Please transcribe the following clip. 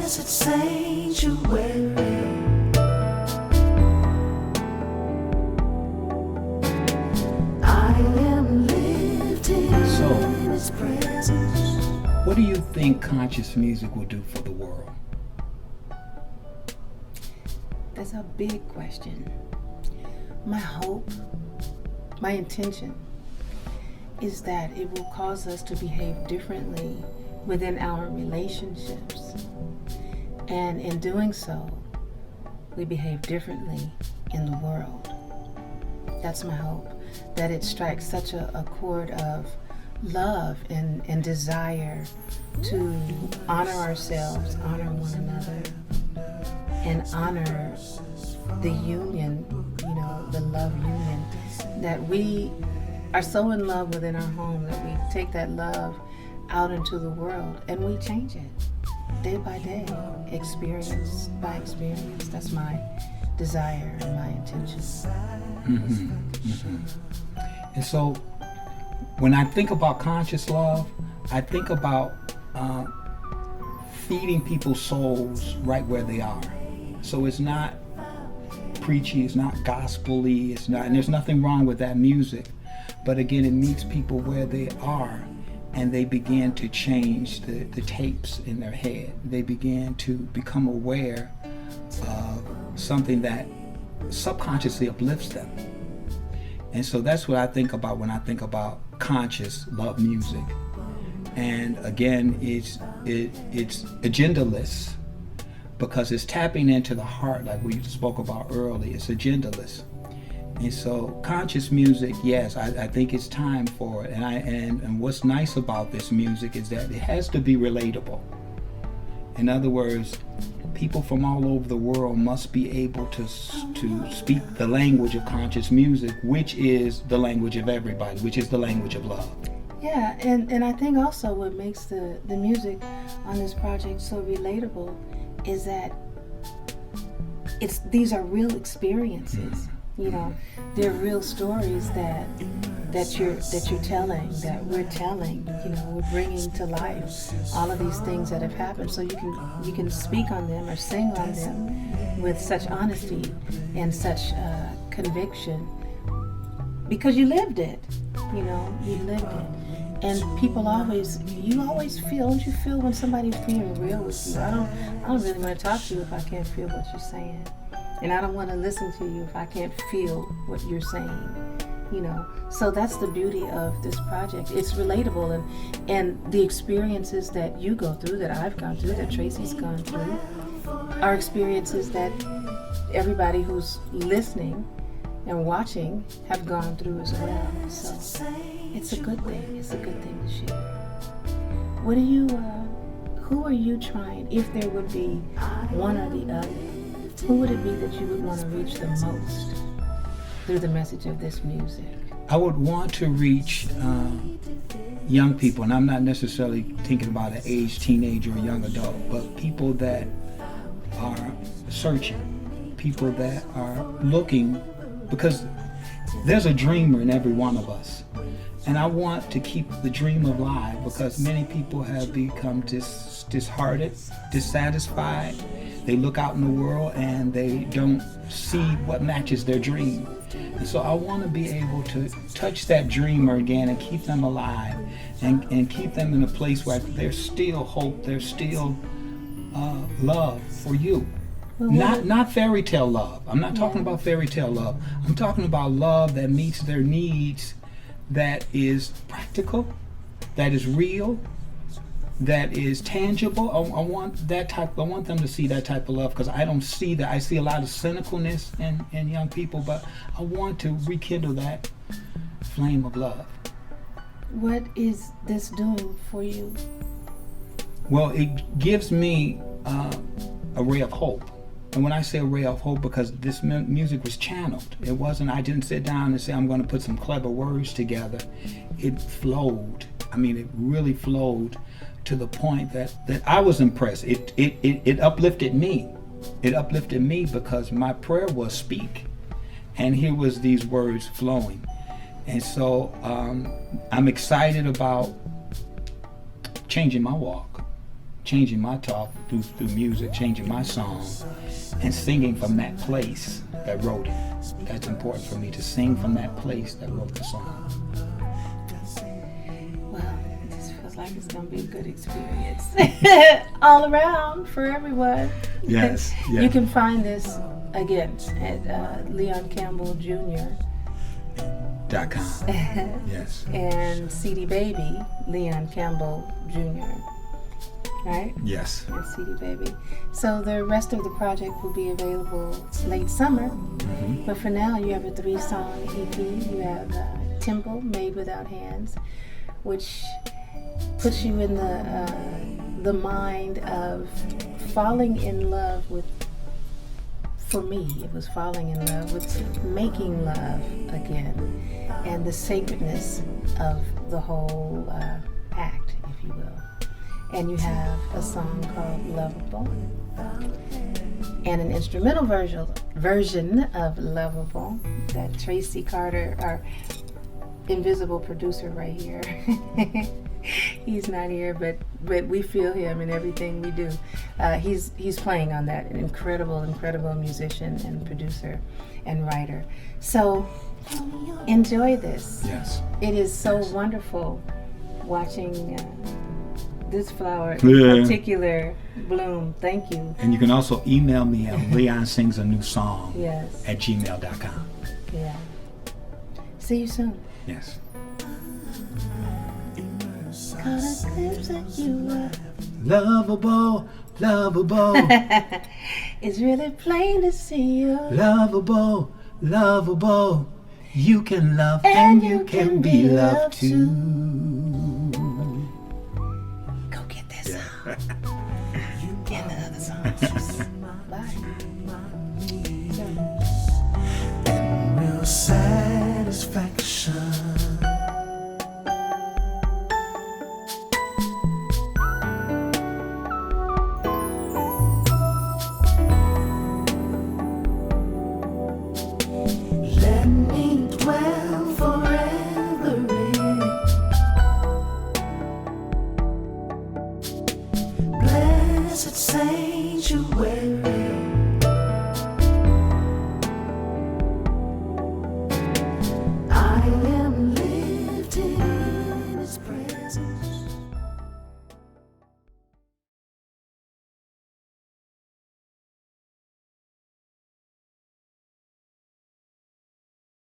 blessed sanctuary. I am lifted in His presence. What do you think conscious music will do for the world? That's a big question. My hope, my intention is that it will cause us to behave differently within our relationships. And in doing so, we behave differently in the world. That's my hope, that it strikes such a chord of love and desire to honor ourselves, honor one another, and honor the union, the love union, that we are so in love within our home that we take that love out into the world and we change it day by day, experience by experience. That's my desire and my intention. Mm-hmm. Mm-hmm. And so when I think about conscious love, I think about feeding people's souls right where they are. So it's not preachy, it's not gospel-y, and there's nothing wrong with that music. But again, it meets people where they are, and they begin to change the tapes in their head. They begin to become aware of something that subconsciously uplifts them. And so that's what I think about when I think about conscious love music. And again, it's agendaless, because it's tapping into the heart, like we spoke about earlier. It's agendaless. And so conscious music, yes, I think it's time for it. And what's nice about this music is that it has to be relatable. In other words, people from all over the world must be able to speak the language of conscious music, which is the language of everybody, which is the language of love. Yeah, and I think also what makes the music on this project so relatable is that these are real experiences. They're real stories that you're telling, that we're telling. We're bringing to life all of these things that have happened, so you can speak on them or sing on them with such honesty and such conviction, because you lived it. You lived it. And you always feel, don't you feel when somebody's being real with you? I don't really want to talk to you if I can't feel what you're saying. And I don't want to listen to you if I can't feel what you're saying. So that's the beauty of this project. It's relatable, and the experiences that you go through, that I've gone through, that Tracy's gone through, are experiences that everybody who's listening and watching have gone through as well. So it's a good thing. It's a good thing to share. Who are you trying, if there would be one or the other, who would it be that you would want to reach the most through the message of this music? I would want to reach young people, and I'm not necessarily thinking about an age teenager or young adult, but people that are searching, people that are looking, because there's a dreamer in every one of us. And I want to keep the dream alive, because many people have become disheartened, dissatisfied. They look out in the world and they don't see what matches their dream. And so I want to be able to touch that dreamer again and keep them alive, and keep them in a place where there's still hope, there's still love for you. Not fairy tale love. I'm not talking about fairy tale love. I'm talking about love that meets their needs, that is practical, that is real, that is tangible. I want them to see that type of love, because I don't see that. I see a lot of cynicalness in young people, but I want to rekindle that flame of love. What is this doing for you? Well, it gives me a ray of hope. And when I say a ray of hope, because this music was channeled. It wasn't, I didn't sit down and say, I'm going to put some clever words together. It flowed. It really flowed to the point that I was impressed. It uplifted me. It uplifted me, because my prayer was speak. And here was these words flowing. And so I'm excited about changing my walk, changing my talk through music, changing my song, and singing from that place that wrote it. That's important for me, to sing from that place that wrote the song. Well, it just feels like it's going to be a good experience all around for everyone. Yes. Yeah. You can find this again at Leon Campbell Jr. .com. Yes. and CD Baby, Leon Campbell Jr. Right? Yes. And CD Baby. So the rest of the project will be available late summer. Mm-hmm. But for now, you have a 3-song EP. You have Temple, Made Without Hands, which puts you in the mind of falling in love with. For me, it was falling in love with making love again, and the sacredness of the whole act, if you will. And you have a song called Lovable, and an instrumental version of Lovable that Tracy Carter, our invisible producer right here, he's not here, but we feel him in everything we do. He's playing on that. An incredible musician and producer and writer. So enjoy this. Yes. It is so wonderful watching this flower in Yeah. particular bloom. Thank you. And you can also email me at leonsingsanewsong Yes. at gmail.com. Yeah. See you soon. Yes. Caught a glimpse at you. Lovable, lovable, It's really plain to see you. lovable, lovable. You can love and you can be loved too. Go get that song. And the other songs. Bye. Real satisfaction. Let me dwell forever in blessed sanctuary.